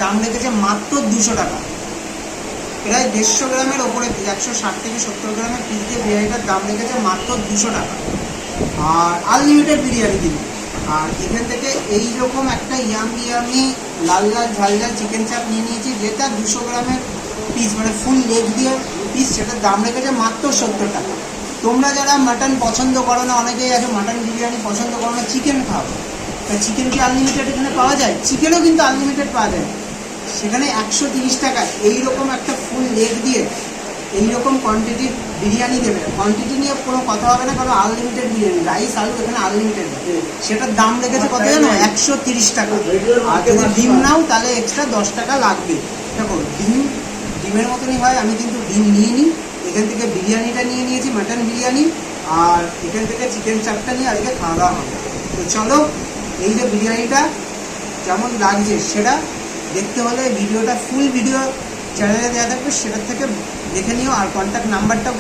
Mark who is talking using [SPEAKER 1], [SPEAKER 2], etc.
[SPEAKER 1] দাম রেখেছে মাত্র 200 টাকা। প্রায় 150 গ্রামের ওপরে 160 থেকে 70 গ্রামের পিস দিয়ে বিরিয়ানিটার দাম রেখেছে মাত্র 200 টাকা। আর আনলিমিটেড বিরিয়ানি কিন্তু। আর এখান থেকে এইরকম একটা ইয়ামি লাল লাল ঝাল ঝাল চিকেন চাপ নিয়ে নিয়েছি, যেটা 200 গ্রামের পিস, মানে ফুল লেগ দিয়ে পিস, সেটার দাম রেখেছে মাত্র 70 টাকা। তোমরা যারা মাটন পছন্দ করো না, অনেকেই আছে মাটন বিরিয়ানি পছন্দ করো না, চিকেন খাও, তা চিকেন কি আনলিমিটেড এখানে পাওয়া যায়? চিকেনও কিন্তু আনলিমিটেড পাওয়া যায়। সেখানে 130 টাকায় এইরকম একটা ফুল লেগ দিয়ে এইরকম কোয়ান্টিটির বিরিয়ানি দেবে। কোয়ান্টিটি নিয়ে কোনো কথা হবে না, কারণ আনলিমিটেড বিরিয়ানি, রাইস আলু এখানে আনলিমিটেড। সেটার দাম রেখেছে কত জানো? 130 টাকা। আর যদি ডিম নাও তাহলে এক্সট্রা 10 টাকা লাগবে। দেখো ডিমের মতনই হয়, আমি কিন্তু ডিম নিয়ে নিই। এখান থেকে বিরিয়ানিটা নিয়ে নিয়েছি, মাটন বিরিয়ানি, আর এখান থেকে চিকেন চাপটা নিয়ে আজকে খাওয়া দাওয়া হবে। তো চলো, এই যে বিরিয়ানিটা কেমন লাগছে সেটা দেখতে হলে ভিডিওটা ফুল ভিডিও চ্যানেলে দেওয়া থাকবে, সেটার থেকে দেখে নিও। আর কন্ট্যাক্ট নাম্বারটা